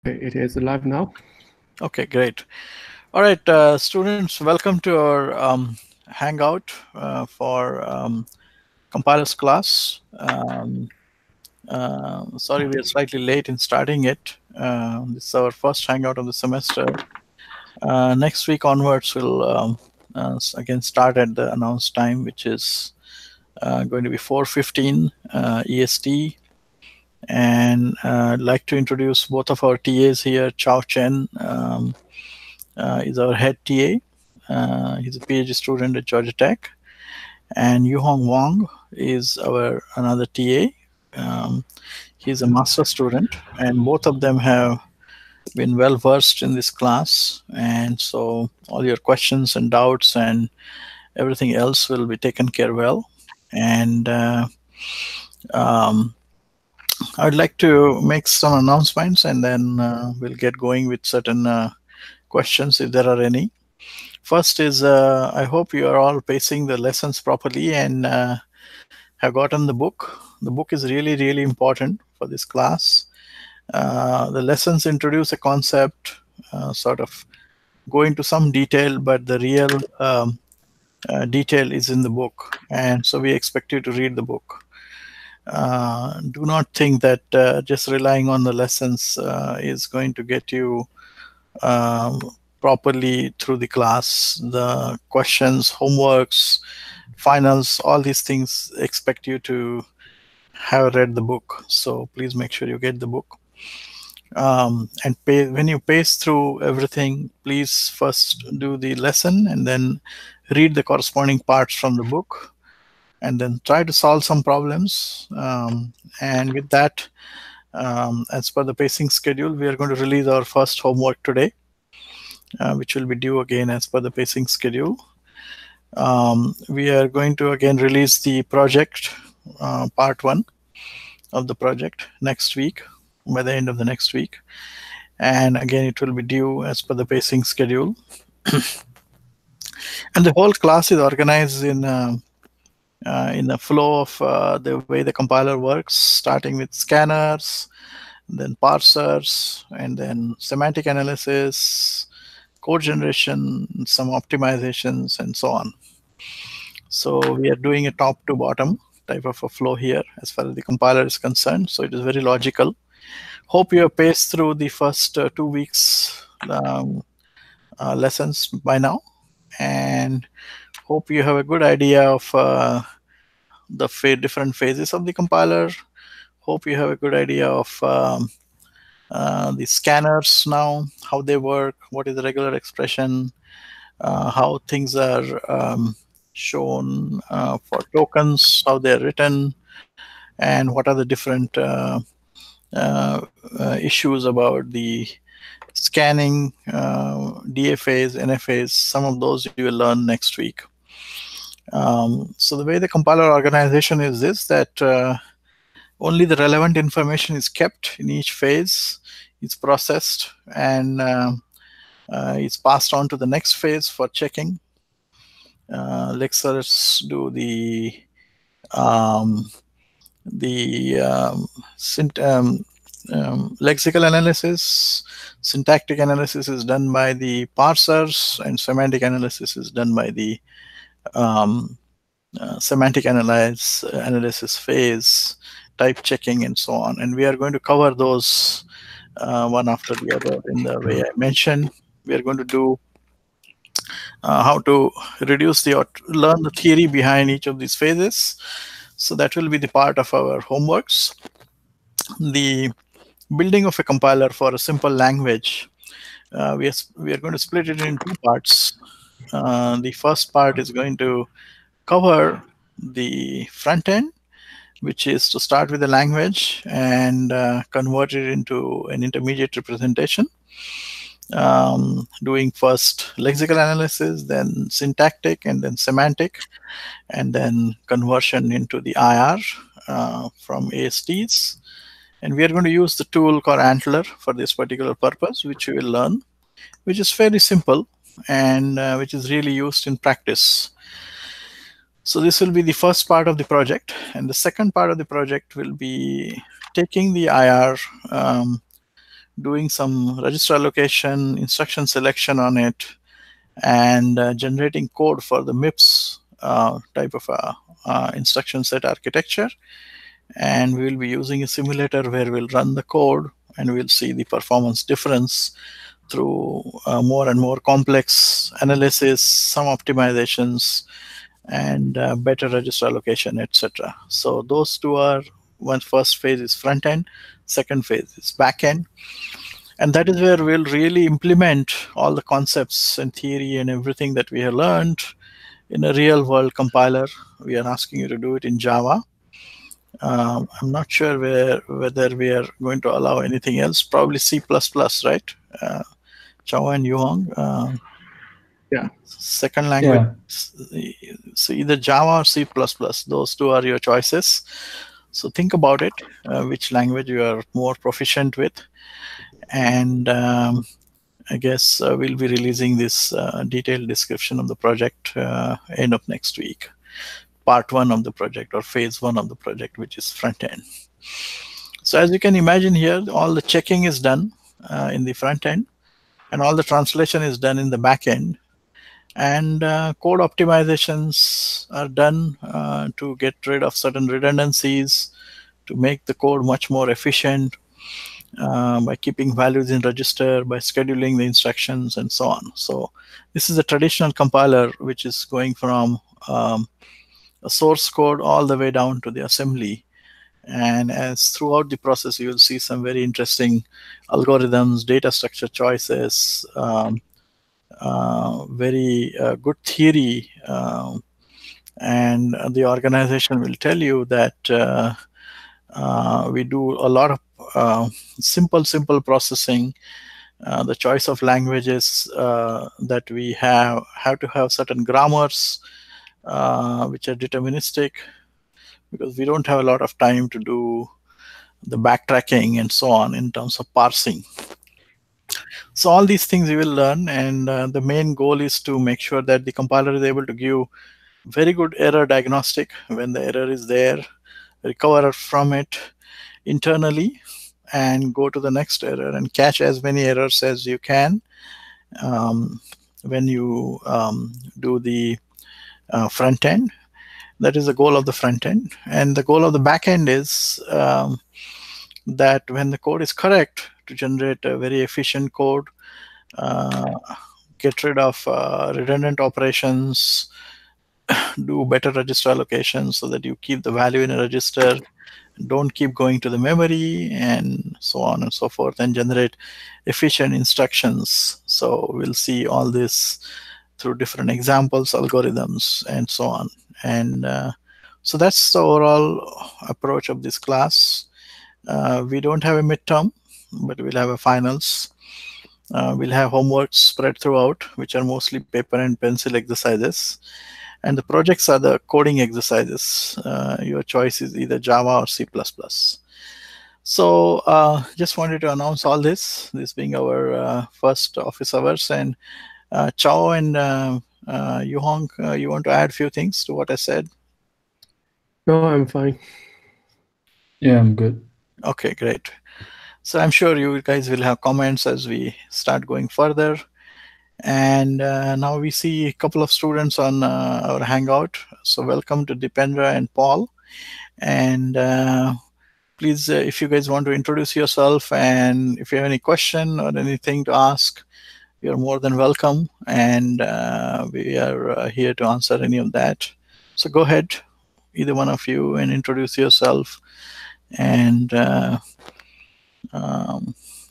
It is live now. Okay, great. All right, students, welcome to our Hangout for compilers class. Sorry, we are slightly late in starting it. This is our first Hangout of the semester. Next week onwards, we'll again start at the announced time, which is going to be 4:15 EST. And I'd like to introduce both of our TAs here. Chao Chen is our head TA. He's a PhD student at Georgia Tech. And Yuhong Wang is our another TA. He's a master student, and both of them have been well versed in this class. And so all your questions and doubts and everything else will be taken care well. And um, I'd like to make some announcements, and then we'll get going with certain questions if there are any. First is I hope you are all pacing the lessons properly and have gotten the book. The book is really, really important for this class. The lessons introduce a concept, sort of go into some detail, but the real detail is in the book. And so we expect you to read the book. Do not think that just relying on the lessons is going to get you um, properly through the class. The questions, homeworks, finals, all these things expect you to have read the book. So please make sure you get the book. When you pace through everything, please first do the lesson and then read the corresponding parts from the book, and then try to solve some problems. And with that, as per the pacing schedule, we are going to release our first homework today, which will be due again as per the pacing schedule. We are going to again release the project, part 1 of the project next week, by the end of the next week. And again, it will be due as per the pacing schedule. And the whole class is organized in a flow of the way the compiler works, starting with scanners, then parsers, and then semantic analysis, code generation, some optimizations, and so on. So we are doing a top to bottom type of a flow here as far as the compiler is concerned. So it is very logical. Hope you have paced through the first 2 weeks lessons by now, and hope you have a good idea of the different phases of the compiler. Hope you have a good idea of the scanners now, how they work, what is the regular expression, how things are shown for tokens, how they're written, and what are the different issues about the scanning, DFAs, NFAs. Some of those you will learn next week. So the way the compiler organization is this, that only the relevant information is kept in each phase. It's processed and it's passed on to the next phase for checking. Lecturers do the lexical analysis. Syntactic analysis is done by the parsers, and semantic analysis is done by the semantic analysis phase, type checking, and so on. And we are going to cover those one after the other in the way I mentioned. We are going to do how to learn the theory behind each of these phases. So that will be the part of our homeworks. The building of a compiler for a simple language, we are going to split it in 2 parts. The first part is going to cover the front end, which is to start with the language and convert it into an intermediate representation. Doing first lexical analysis, then syntactic, and then semantic, and then conversion into the IR from ASTs. And we are going to use the tool called Antler for this particular purpose, which we will learn, which is fairly simple and which is really used in practice. So this will be the first part of the project. And the second part of the project will be taking the IR doing some register allocation, instruction selection on it, and generating code for the MIPS type of instruction set architecture. And we will be using a simulator where we'll run the code and we'll see the performance difference through more and more complex analysis, some optimizations, and better register allocation, etc. So those two are, one first phase is front end, second phase is back end. And that is where we'll really implement all the concepts and theory and everything that we have learned in a real world compiler. We are asking you to do it in Java. I'm not sure whether we are going to allow anything else. Probably C++, right? Chao and Yuhong. Yeah. Second language. Yeah. So either Java or C++. Those two are your choices. So think about it, which language you are more proficient with. And I guess we'll be releasing this detailed description of the project end of next week. Part one of the project, or phase one of the project, which is front end. So as you can imagine here, all the checking is done in the front end, and all the translation is done in the back end. And code optimizations are done to get rid of certain redundancies, to make the code much more efficient, by keeping values in register, by scheduling the instructions, and so on. So this is a traditional compiler which is going from a source code all the way down to the assembly. And as throughout the process, you'll see some very interesting algorithms, data structure choices, very good theory. And the organization will tell you that we do a lot of simple processing. The choice of languages that we have to have certain grammars which are deterministic, because we don't have a lot of time to do the backtracking and so on in terms of parsing. So all these things you will learn, and the main goal is to make sure that the compiler is able to give very good error diagnostic when the error is there, recover from it internally, and go to the next error and catch as many errors as you can when you do the front end. That is the goal of the front end. And the goal of the back end is that when the code is correct, to generate a very efficient code, get rid of redundant operations, do better register allocation so that you keep the value in a register, don't keep going to the memory, and so on and so forth, and generate efficient instructions. So we'll see all this through different examples, algorithms, and so on. And so that's the overall approach of this class. We don't have a midterm, but we'll have a finals. We'll have homeworks spread throughout, which are mostly paper and pencil exercises. And the projects are the coding exercises. Your choice is either Java or C++. So just wanted to announce all this being our first office hours. And Chao and Yuhong, you want to add a few things to what I said? No, I'm fine. Yeah, I'm good. Okay, great. So I'm sure you guys will have comments as we start going further. And now we see a couple of students on our Hangout. So welcome to Dipendra and Paul. And please, if you guys want to introduce yourself, and if you have any question or anything to ask, you're more than welcome. And we are here to answer any of that. So go ahead, either one of you, and introduce yourself. And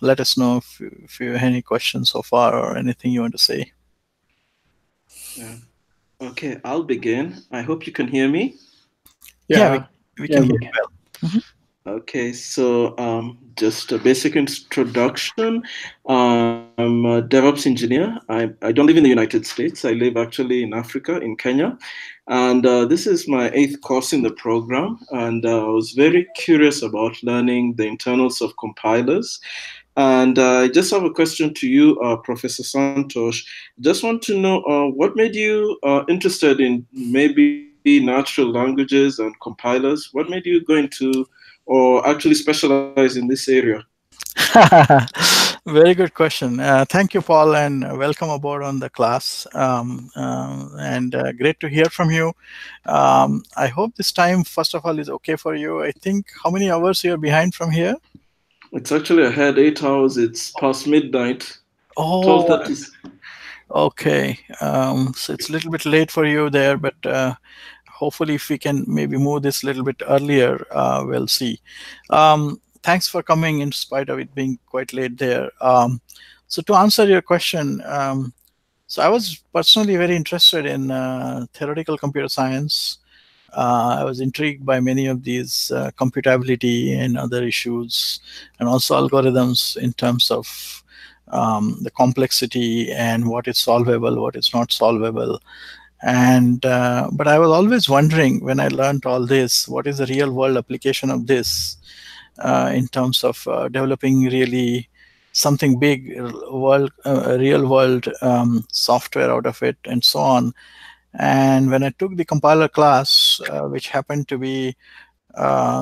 let us know if you have any questions so far or anything you want to say. Yeah. Okay, I'll begin. I hope you can hear me. Yeah, we can hear you well. Mm-hmm. Okay, so just a basic introduction. I'm a DevOps engineer. I don't live in the United States. I live actually in Africa, in Kenya. And this is my 8th course in the program. And I was very curious about learning the internals of compilers. And I just have a question to you, Professor Santosh. Just want to know what made you interested in maybe natural languages and compilers? What made you go into or actually specialize in this area? Very good question. Thank you, Paul, and welcome aboard on the class. And great to hear from you. I hope this time, first of all, is okay for you. I think how many hours you're behind from here? It's actually ahead 8 hours. It's past midnight. Oh, 12:30. okay. So it's a little bit late for you there, but hopefully if we can maybe move this a little bit earlier, we'll see. Thanks for coming in spite of it being quite late there. So to answer your question, so I was personally very interested in theoretical computer science. I was intrigued by many of these computability and other issues, and also algorithms in terms of the complexity and what is solvable, what is not solvable. And but I was always wondering when I learned all this, what is the real world application of this in terms of developing really something big, real world software out of it, and so on. And when I took the compiler class, which happened to be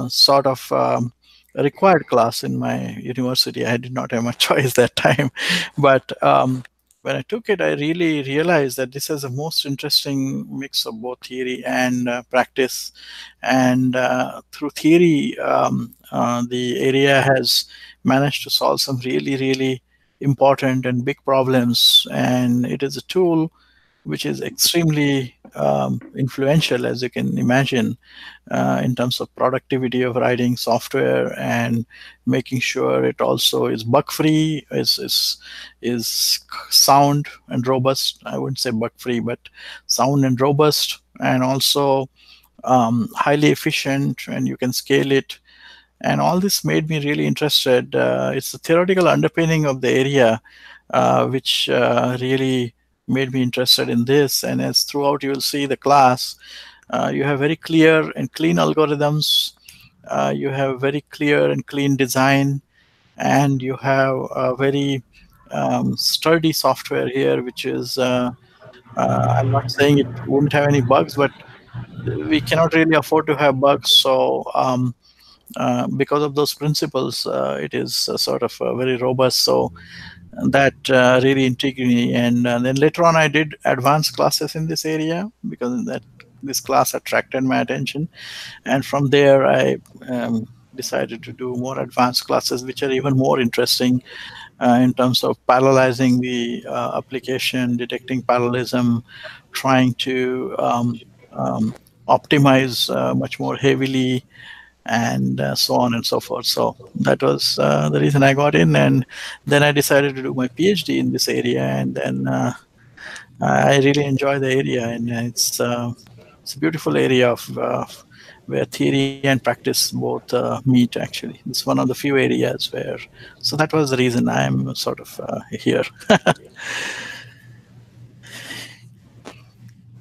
sort of a required class in my university, I did not have much choice that time. But when I took it, I really realized that this is the most interesting mix of both theory and practice. And through theory, the area has managed to solve some really, really important and big problems. And it is a tool which is extremely influential, as you can imagine, in terms of productivity of writing software and making sure it also is bug-free, is sound and robust. I wouldn't say bug-free, but sound and robust, and also highly efficient, and you can scale it. And all this made me really interested. It's the theoretical underpinning of the area which really made me interested in this. And as throughout you will see the class, you have very clear and clean algorithms. You have very clear and clean design, and you have a very sturdy software here, which is, I'm not saying it won't have any bugs, but we cannot really afford to have bugs. So because of those principles, it is sort of very robust. So that really intrigued me. And then later on, I did advanced classes in this area because this class attracted my attention. And from there, I decided to do more advanced classes, which are even more interesting in terms of parallelizing the application, detecting parallelism, trying to optimize much more heavily, and so on and so forth. So that was the reason I got in, and then I decided to do my PhD in this area, and then I really enjoy the area, and it's a beautiful area of where theory and practice both meet. Actually, it's one of the few areas where. So that was the reason I'm sort of here.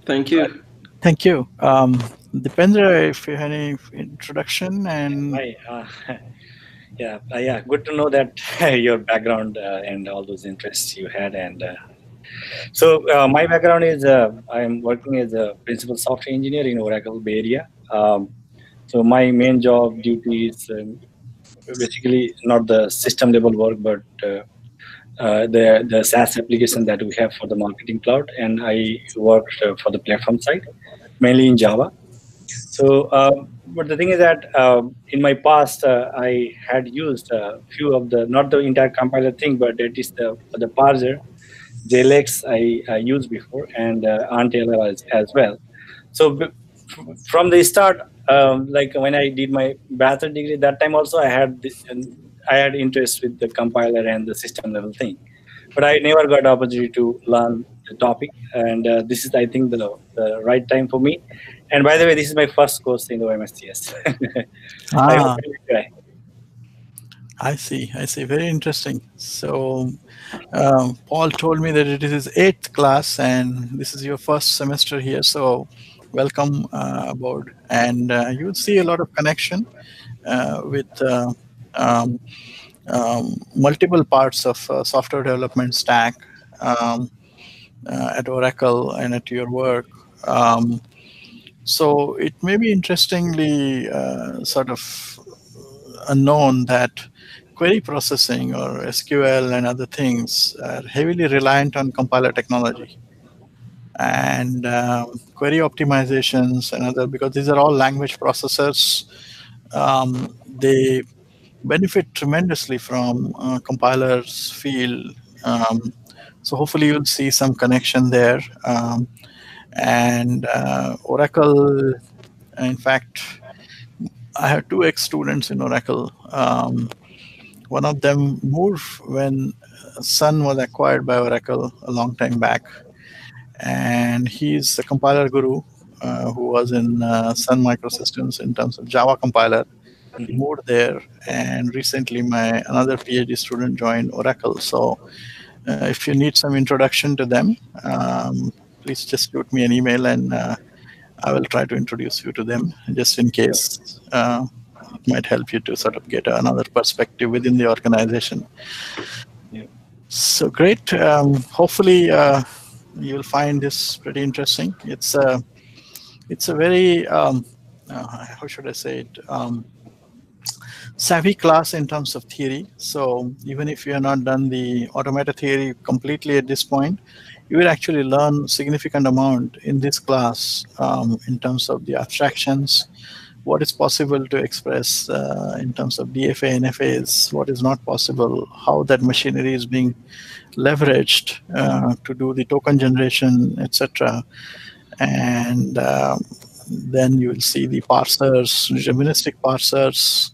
Thank you. Thank you. Dipendra, if you have any introduction and. Yeah, good to know that your background and all those interests you had. And so my background is I'm working as a principal software engineer in Oracle Bay Area. So my main job duty is basically not the system level work, but the SaaS application that we have for the marketing cloud, and I worked for the platform side, mainly in Java. So, but the thing is that in my past, I had used a few of the, not the entire compiler thing, but at least the parser, JLX I used before, and AntLR as well. So from the start, like when I did my bachelor degree, that time also I had interest with the compiler and the system level thing, but I never got opportunity to learn the topic. And this is, I think, the right time for me. And by the way, this is my first course in the OMSCS. I hope you enjoy. I see. Very interesting. So Paul told me that it is his 8th class and this is your first semester here. So welcome aboard. And you would see a lot of connection with multiple parts of software development stack at Oracle and at your work. So it may be interestingly sort of unknown that query processing or SQL and other things are heavily reliant on compiler technology and query optimizations and other, because these are all language processors. They benefit tremendously from compilers field. So hopefully you'll see some connection there. And Oracle, in fact, I have two ex-students in Oracle. One of them moved when Sun was acquired by Oracle a long time back. And he's the compiler guru who was in Sun Microsystems in terms of Java compiler. He moved there, and recently another PhD student joined Oracle. So if you need some introduction to them, please just shoot me an email, and I will try to introduce you to them just in case. It might help you to sort of get another perspective within the organization. Yeah. So great. Hopefully you'll find this pretty interesting. It's a very how should I say it, savvy class in terms of theory. So even if you have not done the automata theory completely at this point, you will actually learn significant amount in this class in terms of the abstractions, what is possible to express in terms of DFA, NFAs, what is not possible, how that machinery is being leveraged to do the token generation, etc. And then you will see the parsers, deterministic parsers,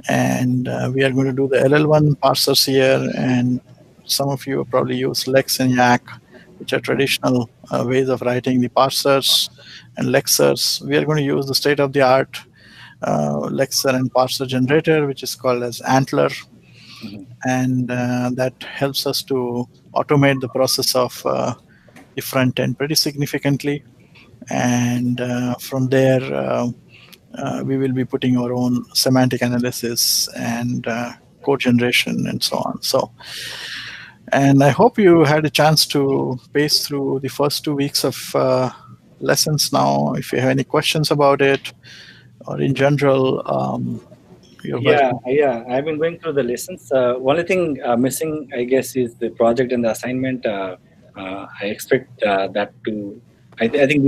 and we are going to do the LL1 parsers here. And some of you probably use Lex and Yak, which are traditional ways of writing the parsers and lexers. We are going to use the state-of-the-art lexer and parser generator, which is called as Antler. And that helps us to automate the process of the front end pretty significantly. And from there, we will be putting our own semantic analysis and code generation and so on. So, and I hope you had a chance to pace through the first 2 weeks of lessons now. If you have any questions about it, or in general, you're welcome. Yeah, I've been going through the lessons. Only thing missing, I guess, is the project and the assignment. I expect that to. I think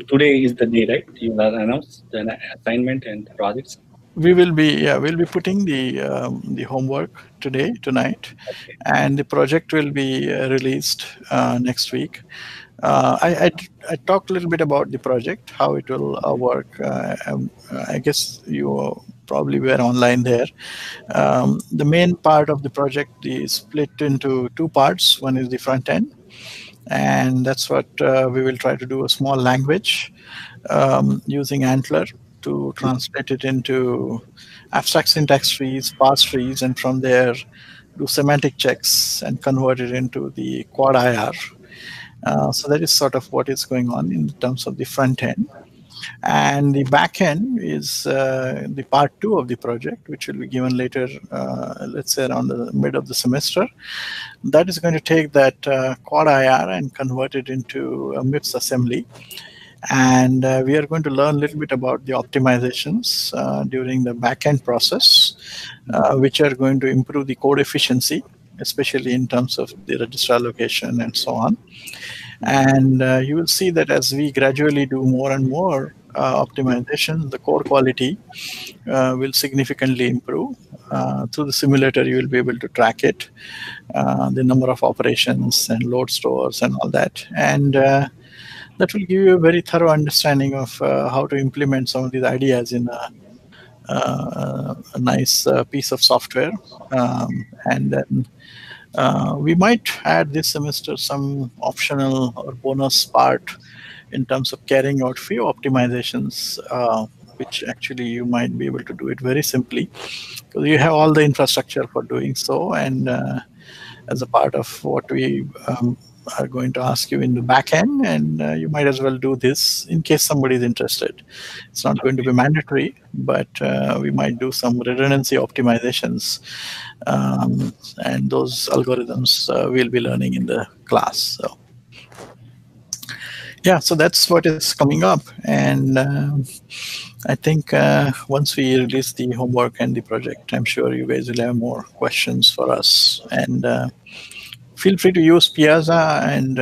today is the day, right? You will announce the assignment and the projects. We'll be putting the homework tonight, Okay. and the project will be released next week. I talked a little bit about the project, how it will work. I guess you probably were online there. The main part of the project is split into two parts. One is the front end, and that's what we will try to do, a small language using Antler to translate it into abstract syntax trees, parse trees, and from there do semantic checks and convert it into the quad IR. So that is sort of what is going on in terms of the front end. And the back end is the part 2 of the project, which will be given later, let's say around the mid of the semester. That is going to take that quad IR and convert it into a MIPS assembly. And we are going to learn a little bit about the optimizations during the backend process, which are going to improve the code efficiency, especially in terms of the register allocation and so on. And you will see that as we gradually do more and more optimization, the code quality will significantly improve. Through the simulator, you will be able to track it, the number of operations and load stores and all that. And that will give you a very thorough understanding of how to implement some of these ideas in a nice piece of software. And then we might add this semester some optional or bonus part in terms of carrying out few optimizations, which actually you might be able to do it very simply, because you have all the infrastructure for doing so. And as a part of what we are going to ask you in the back end, and you might as well do this in case somebody is interested. It's not going to be mandatory, but we might do some redundancy optimizations, and those algorithms we'll be learning in the class. So Yeah, so that's what is coming up. And I think once we release the homework and the project, I'm sure you guys will have more questions for us. And feel free to use Piazza, and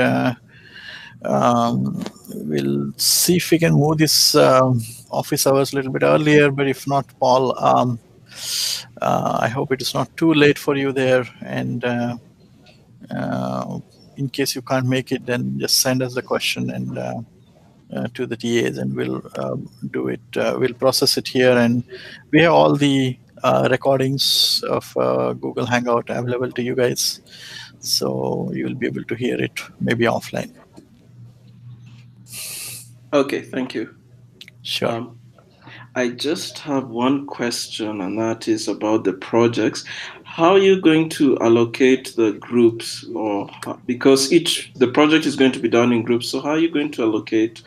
we'll see if we can move this office hours a little bit earlier. But if not, Paul, I hope it is not too late for you there. And in case you can't make it, then just send us the question and to the TAs, and we'll do it. We'll process it here, and we have all the recordings of Google Hangout available to you guys, so you will be able to hear it maybe offline. Okay, thank you. Sure. I just have one question, and that is about the projects. How are you going to allocate the groups, or because the project is going to be done in groups? So how are you going to allocate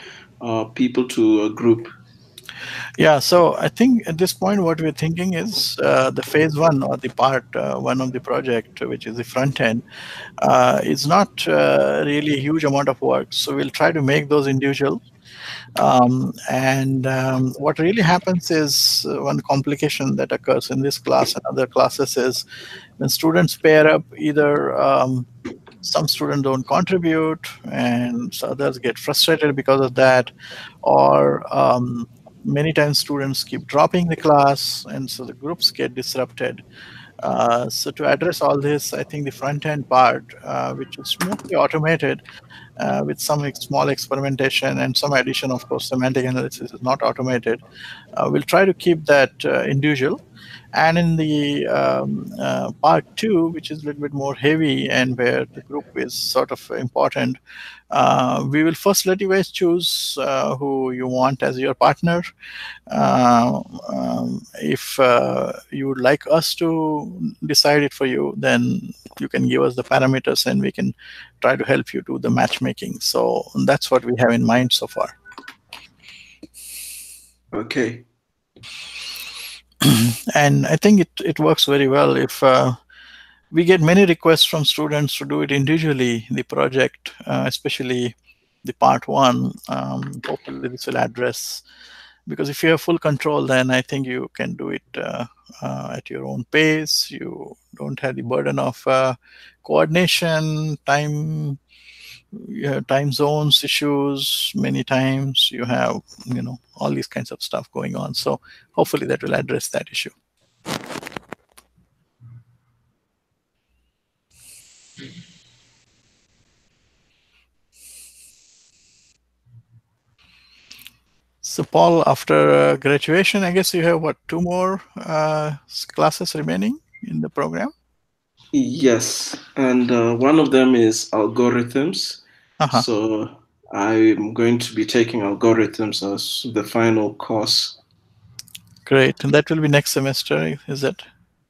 people to a group? Yeah, so I think at this point, what we're thinking is the phase one, or the part one of the project, which is the front end, is not really a huge amount of work. So we'll try to make those individual. What really happens is one complication that occurs in this class and other classes is when students pair up, either some students don't contribute and so others get frustrated because of that, or many times students keep dropping the class, and so the groups get disrupted. So to address all this, I think the front end part, which is mostly automated, with some small experimentation and some addition, of course, semantic analysis is not automated. We'll try to keep that individual. And in the part two, which is a little bit more heavy and where the group is sort of important, we will first let you guys choose who you want as your partner. If you would like us to decide it for you, then you can give us the parameters and we can try to help you do the matchmaking. So that's what we have in mind so far. Okay. And I think it works very well. If we get many requests from students to do it individually, the project, especially the part one, hopefully this will address, because if you have full control, then I think you can do it at your own pace. You don't have the burden of coordination, time. You have time zones issues many times. You have, all these kinds of stuff going on. So hopefully that will address that issue. So Paul, after graduation, I guess you have what, 2 more classes remaining in the program? Yes, and one of them is algorithms. So I'm going to be taking algorithms as the final course. Great, and that will be next semester, is that?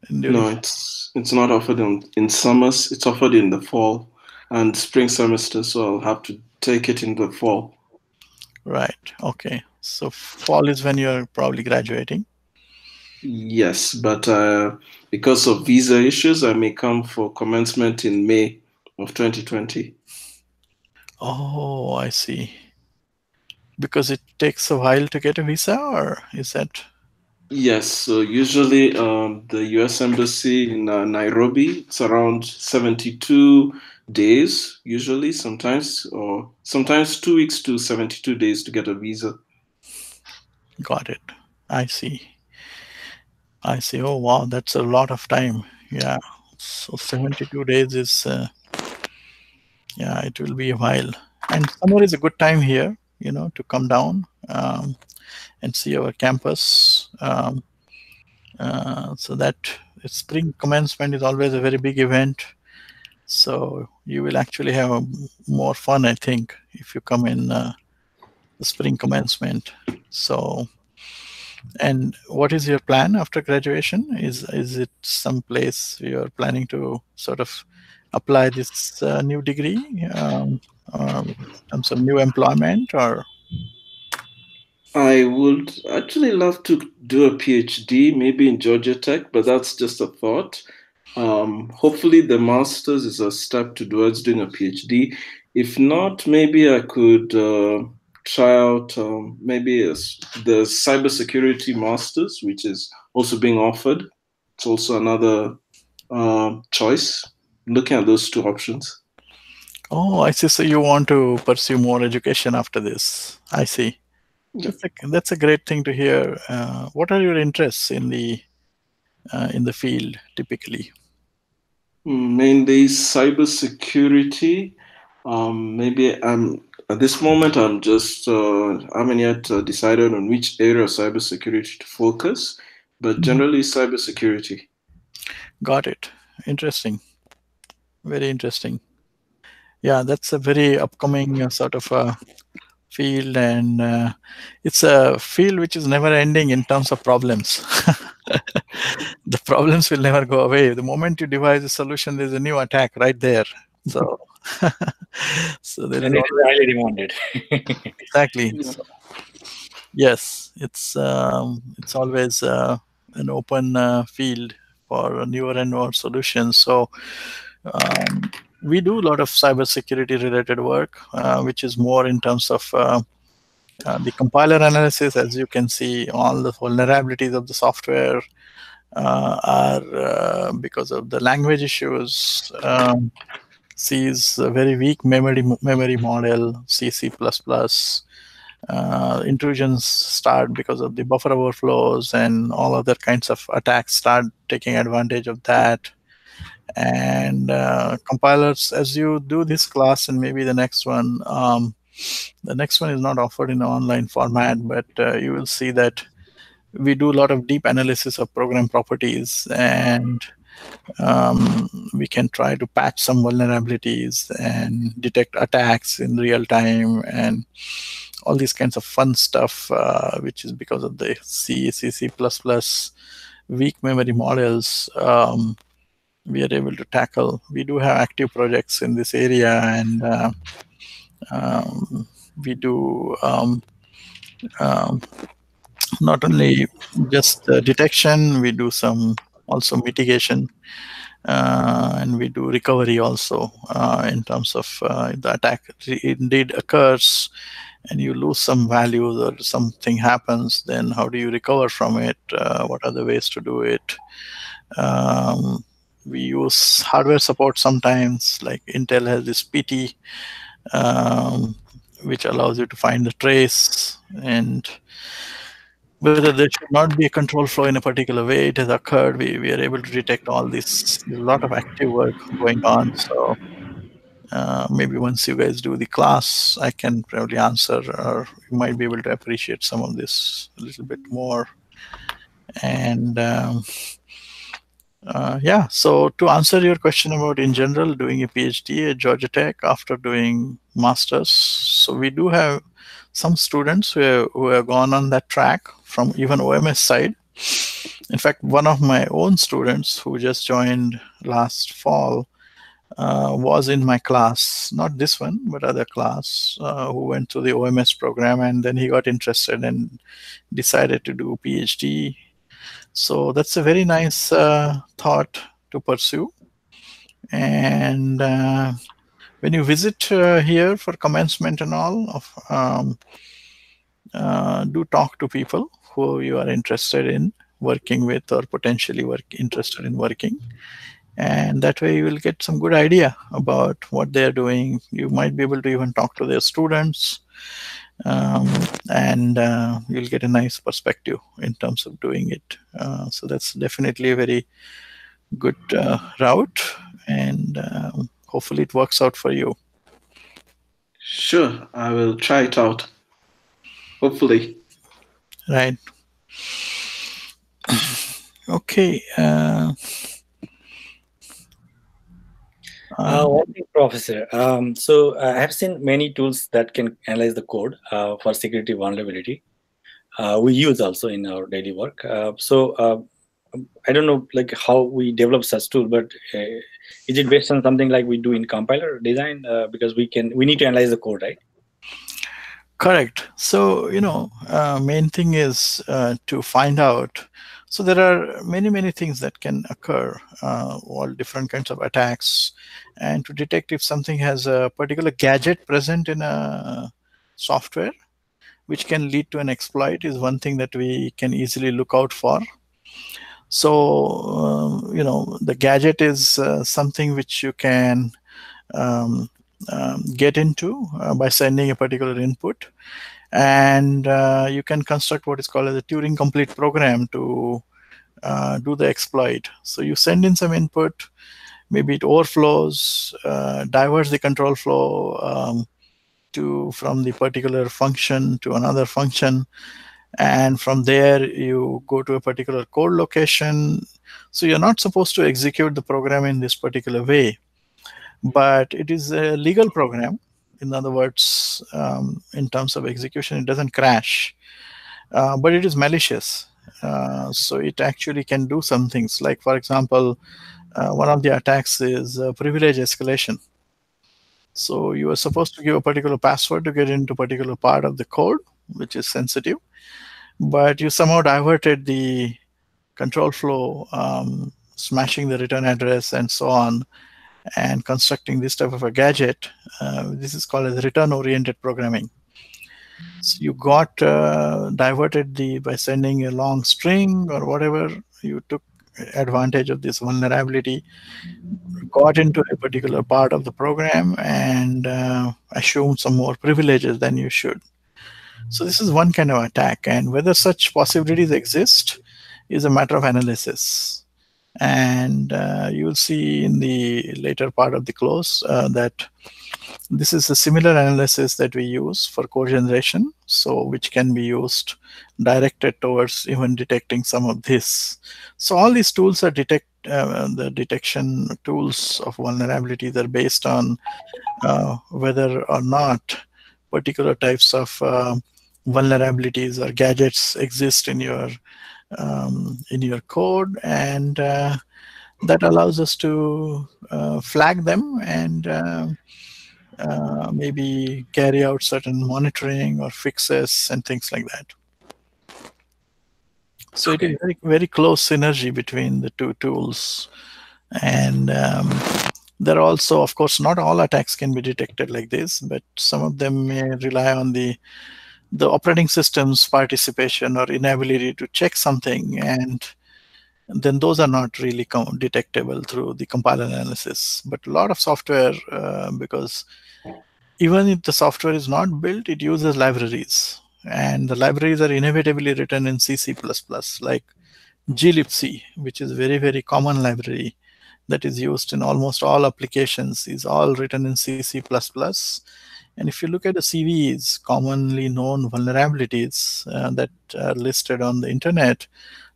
No, it's not offered in summers. It's offered in the fall and spring semester, so I'll have to take it in the fall. Right, okay. So fall is when you're probably graduating? Yes, but because of visa issues, I may come for commencement in May of 2020. Oh, I see. Because it takes a while to get a visa, or is that? Yes, so usually the US Embassy in Nairobi, it's around 72 days, usually, sometimes 2 weeks to 72 days to get a visa. Got it. I see. Oh, wow, that's a lot of time. Yeah, so 72 days is, yeah, it will be a while. And summer is a good time here, to come down and see our campus. So that spring commencement is always a very big event. So you will actually have more fun, I think, if you come in the spring commencement. So, and what is your plan after graduation? Is it some place you're planning to sort of apply this new degree in terms of new employment, or? I would actually love to do a PhD, maybe in Georgia Tech, but that's just a thought. Hopefully the master's is a step towards doing a PhD. If not, maybe I could try out maybe the cybersecurity masters, which is also being offered. It's also another choice. Looking at those two options. Oh, I see. So you want to pursue more education after this? I see. Yeah. That's a great thing to hear. What are your interests in the field typically? Mainly cybersecurity. Maybe at this moment I'm just haven't yet decided on which area of cybersecurity to focus, but generally cybersecurity. Got it. Interesting. Very interesting. Yeah, that's a very upcoming sort of field, and it's a field which is never ending in terms of problems. The problems will never go away. The moment you devise a solution, there's a new attack right there. So, so there is And it is highly demanded. exactly. Yeah. So, yes, it's always an open field for newer and newer solutions. So we do a lot of cybersecurity related work, which is more in terms of the compiler analysis. As you can see, all the vulnerabilities of the software are because of the language issues. C is a very weak memory model, C, C++. Intrusions start because of the buffer overflows, and all other kinds of attacks start taking advantage of that. And compilers, as you do this class and maybe the next one is not offered in an online format, but you will see that we do a lot of deep analysis of program properties, and we can try to patch some vulnerabilities and detect attacks in real time and all these kinds of fun stuff, which is because of the C, C++ weak memory models. We are able to tackle. We do have active projects in this area, and we do not only just detection, we do some also mitigation, and we do recovery also in terms of the attack indeed occurs and you lose some values or something happens, then how do you recover from it? What are the ways to do it? We use hardware support sometimes, like Intel has this PT, which allows you to find the trace and whether there should not be a control flow in a particular way it has occurred. We are able to detect all this. There's a lot of active work going on. So maybe once you guys do the class, I can probably answer, or you might be able to appreciate some of this a little bit more. And yeah, so to answer your question about in general doing a PhD at Georgia Tech after doing masters, so we do have some students who have gone on that track from even OMS side. In fact, one of my own students who just joined last fall was in my class, not this one, but other class, who went through the OMS program, and then he got interested and decided to do a PhD. So that's a very nice thought to pursue. And when you visit here for commencement and all, do talk to people who you are interested in working with or potentially interested in working. And that way you will get some good idea about what they're doing. You might be able to even talk to their students, and you'll get a nice perspective in terms of doing it. So that's definitely a very good route, and hopefully it works out for you. Sure, I will try it out. Hopefully. Right. Okay. One thing, Professor. So I have seen many tools that can analyze the code for security vulnerability. We use also in our daily work. So I don't know like how we develop such tool, but is it based on something like we do in compiler design? Because we need to analyze the code, right? Correct. So main thing is to find out. So there are many things that can occur, all different kinds of attacks. And to detect if something has a particular gadget present in a software, which can lead to an exploit, is one thing that we can easily look out for. So, the gadget is something which you can get into by sending a particular input. And you can construct what is called as a Turing complete program to do the exploit. So you send in some input, maybe it overflows, diverts the control flow from the particular function to another function, and from there you go to a particular code location. So you're not supposed to execute the program in this particular way, but it is a legal program. In other words, in terms of execution, it doesn't crash, but it is malicious. So it actually can do some things. Like, for example, one of the attacks is privilege escalation. So you are supposed to give a particular password to get into a particular part of the code, which is sensitive, but you somehow diverted the control flow, smashing the return address and so on, and constructing this type of a gadget. This is called as return-oriented programming. So you got diverted by sending a long string or whatever. You took advantage of this vulnerability, got into a particular part of the program, and assumed some more privileges than you should. So this is one kind of attack, and whether such possibilities exist is a matter of analysis. And you will see in the later part of the course that this is a similar analysis that we use for code generation, so which can be used directed towards even detecting some of this. So all these tools are the detection tools of vulnerabilities are based on whether or not particular types of vulnerabilities or gadgets exist in your code, and that allows us to flag them and maybe carry out certain monitoring or fixes and things like that. So it is very close synergy between the two tools. And there are also, of course, not all attacks can be detected like this, but some of them may rely on the operating system's participation or inability to check something, and then those are not really detectable through the compiler analysis. But a lot of software, because even if the software is not built, it uses libraries, and the libraries are inevitably written in C++, like glibc, which is very common library that is used in almost all applications, is all written in C++. And if you look at the CVEs, commonly known vulnerabilities that are listed on the internet,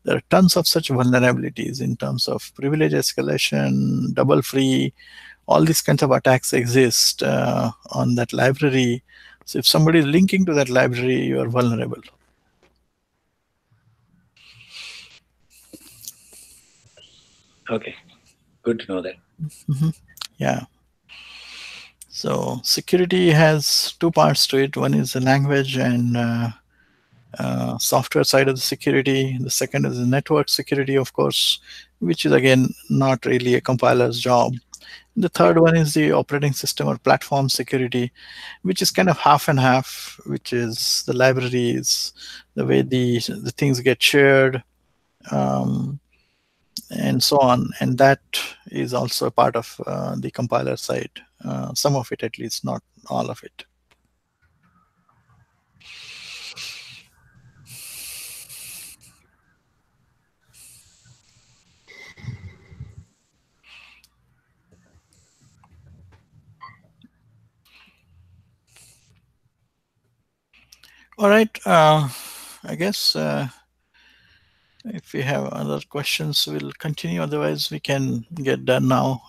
there are tons of such vulnerabilities in terms of privilege escalation, double free. All these kinds of attacks exist on that library. So if somebody is linking to that library, you are vulnerable. Okay, good to know that. Yeah. So security has two parts to it. One is the language and software side of the security. The second is the network security, of course, which is again not really a compiler's job. The third one is the operating system or platform security, which is kind of half and half, which is the libraries, the way the things get shared, and so on. And that is also a part of the compiler side. Some of it, at least, not all of it. All right. I guess if we have other questions, we'll continue. Otherwise, we can get done now,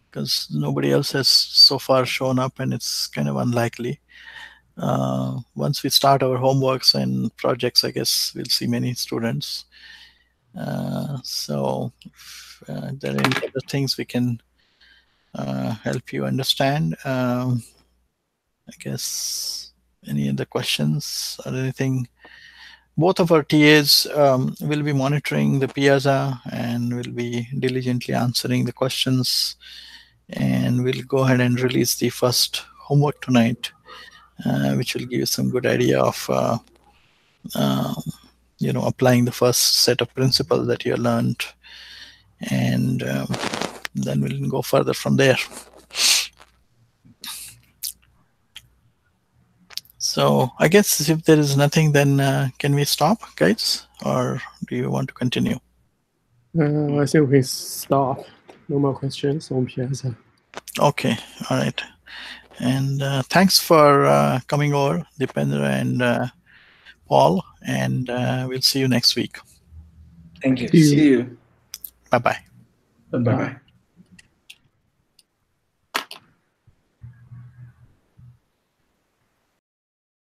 because nobody else has so far shown up, and it's kind of unlikely. Once we start our homeworks and projects, I guess we'll see many students. So if there are any other things we can help you understand, I guess any other questions or anything both of our TAs will be monitoring the Piazza and will be diligently answering the questions. And we'll go ahead and release the first homework tonight, which will give you some good idea of applying the first set of principles that you learned, and then we'll go further from there. So I guess if there is nothing, then can we stop, guys, or do you want to continue? I think we stop. No more questions on Piazza. Okay, all right. And thanks for coming over, Dipendra and Paul, and we'll see you next week. Thank you. See you. See you. Bye-bye. Bye-bye. Bye-bye.